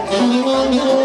Thank you.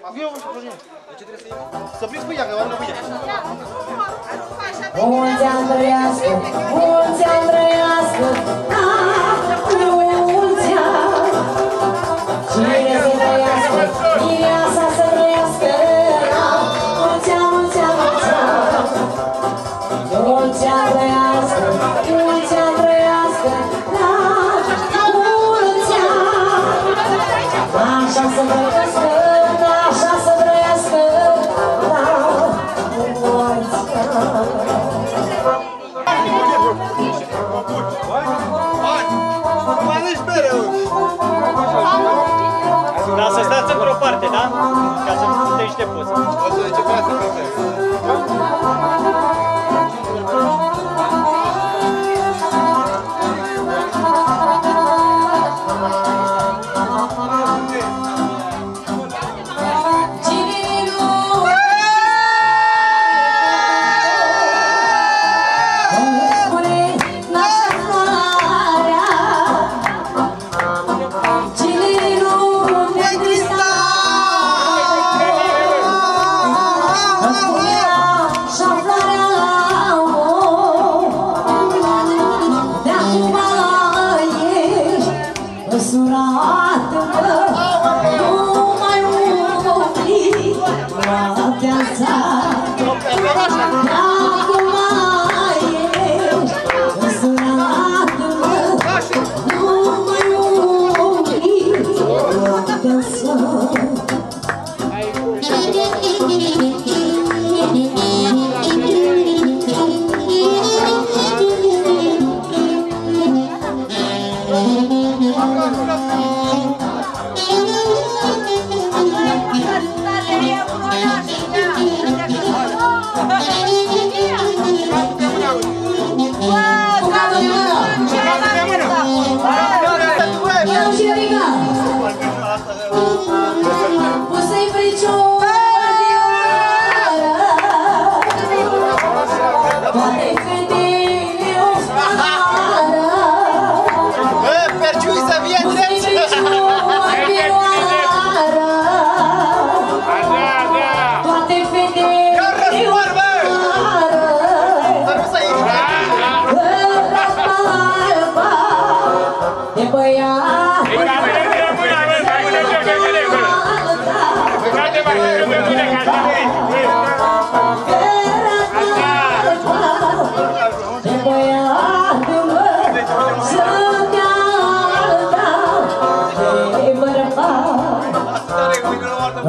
Eu nu știu pe mine. De ce trebuie să iei? Să prinzi pe ea, că am nevoie. Mulți ani trăiască, mulți ani trăiască, nu e mulți ani. Cine să trăiască, viața să trăiască, mulți ani, mulți ani, mulți ani. Mulți ani trăiască, mulți ani trăiască, mulți ani. Așa să trăiască, așa să trăiască, Dar să stați într-o parte, da? Ca să nu puteți niște poze. O să începească pe fel.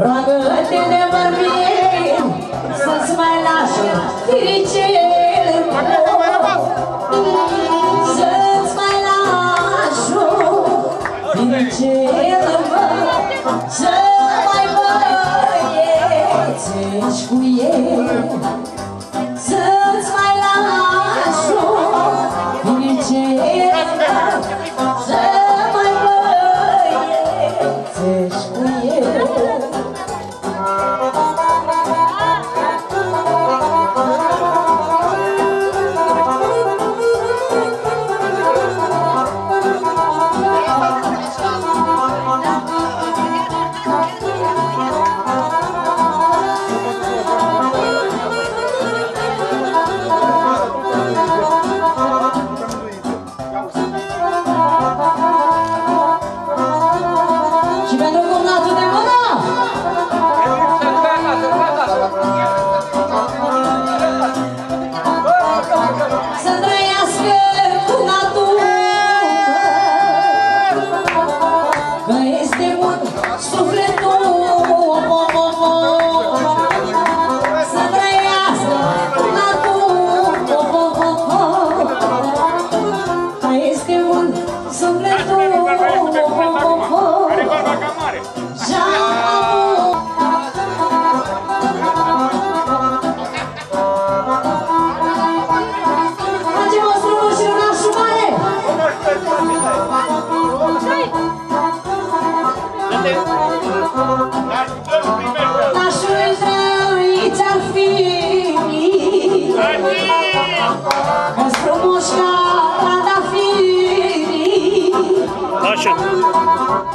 roagă-te de vorbim, să-ți mai lași fericire, să-ți mai lași fericire, să mai băiețești cu el, să-ți mai lași fericire, să mai băiețești cu el.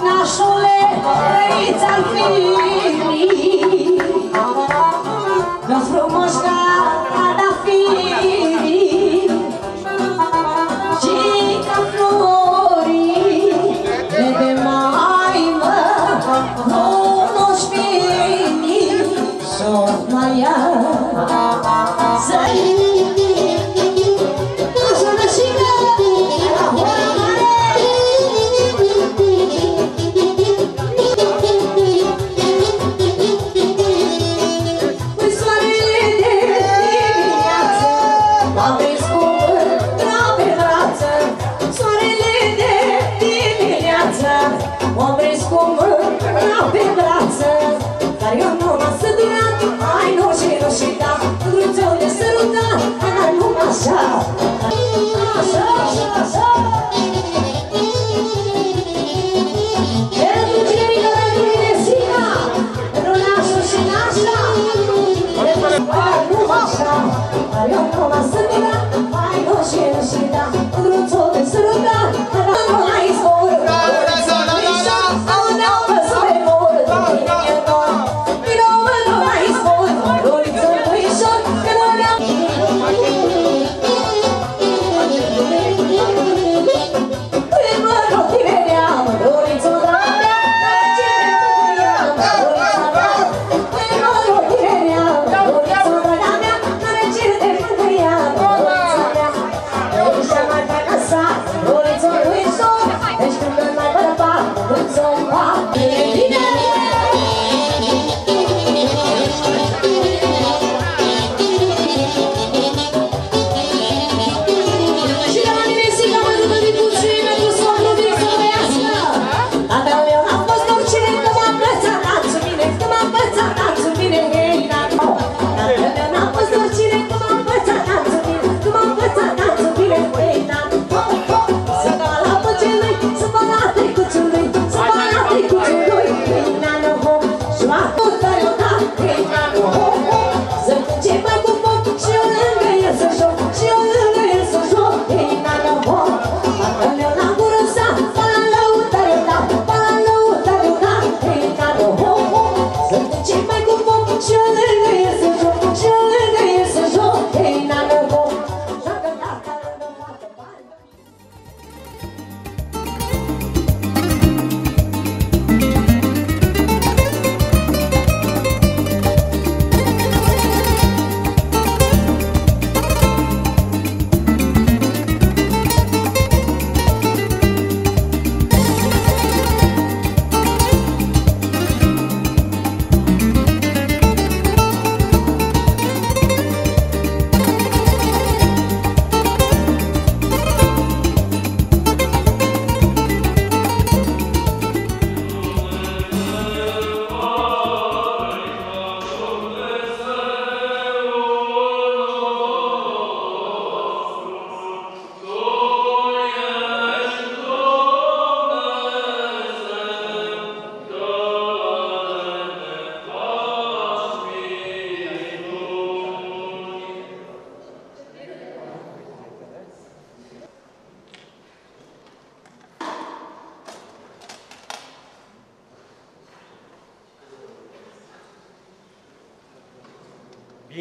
Nașule, răiți-ar fi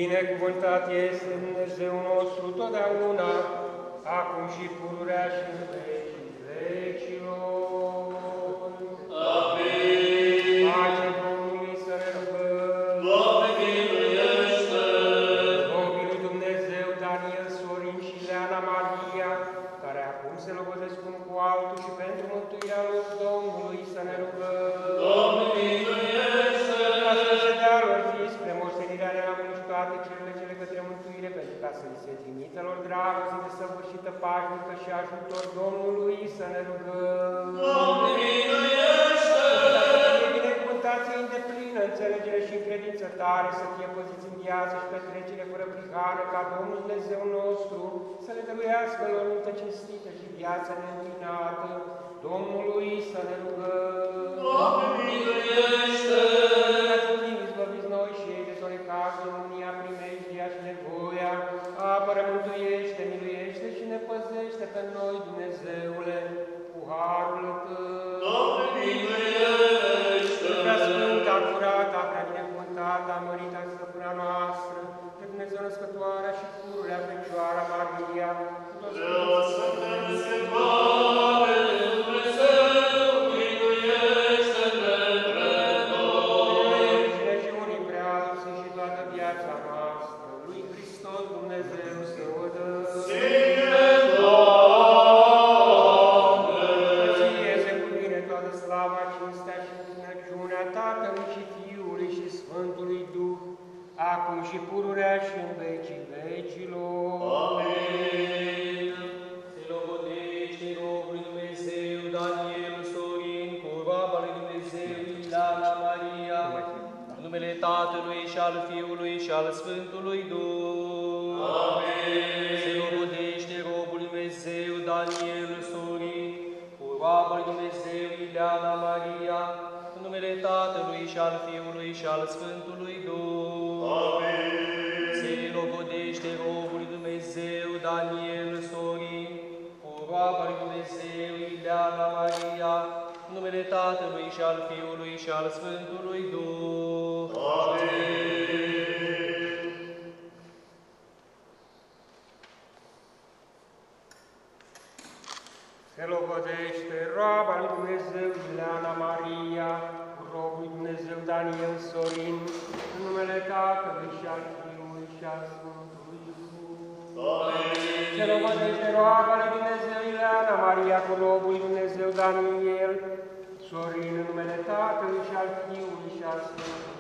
Binecuvântat este Dumnezeu nostru totdeauna, acum și pururea și în vecii vecilor. Amin. Pace Domnului să ne rugăm. Doamne, miluiește! Robii lui Dumnezeu, Daniel, Sorin și Leana Maria, care acum se logodesc unul cu altul și pentru mântuirea lor Domnului să ne rugăm. Doamne, miluiește! Ca să se dea lor fi spre moștenirea neamului și toate cele către mântuire, pentru ca să li se trimită lor dragoste de săvârșită pașnică și ajutor Domnului să ne rugăm. Doamne, miluiește! Ca să fie binecuvântație îndeplină, înțelegere și credință tare, să fie păziți în viață și petrecere fără prihană, ca Domnul Dumnezeu nostru să le dăruiască lor multă cinstită și viață neîntinată. Domnului să ne rugăm. Doamne, miluiește! Ca să fim izbăviți noi și ei de toate cazuri, mânia, primejdia și nevoia, apără, mântuiește, miluiește și ne păzește pe noi, Dumnezeule, cu harul Tău. Doamne, miluiește! Prea sfânta, curata, prea binecuvântata, mărita stăpâna noastră, pe Dumnezeu născătoarea și pururea Fecioara Maria, cu toți Sfântii, acum și pururea și în vecii vecilor. Amin. Se logodește robul lui Dumnezeu Daniel Sorin, cu roaba lui Dumnezeu Ileana Maria, în numele Tatălui și al Fiului și al Sfântului Duh. Amin. Se logodește robul lui Dumnezeu Daniel Sorin, cu roaba lui Dumnezeu Ileana Maria, în numele Tatălui și al Fiului și al Sfântului Duh. Amin. Se logodește robul lui Dumnezeu Daniel Sorin, cu roaba lui Dumnezeu Ileana Maria, în numele Tatălui și al Fiului și al Sfântului Duh. Amin. Se logodește roaba lui Dumnezeu Ileana Maria, cu robul lui Dumnezeu Daniel Sorin, în numele Tatălui și al Fiului și al Sfântului Duh. Amin. Se logodește roaba lui Dumnezeu Ileana Maria, cu robul lui Dumnezeu Daniel Sorin, în numele Tatălui și al Fiului și al Sfântului Duh.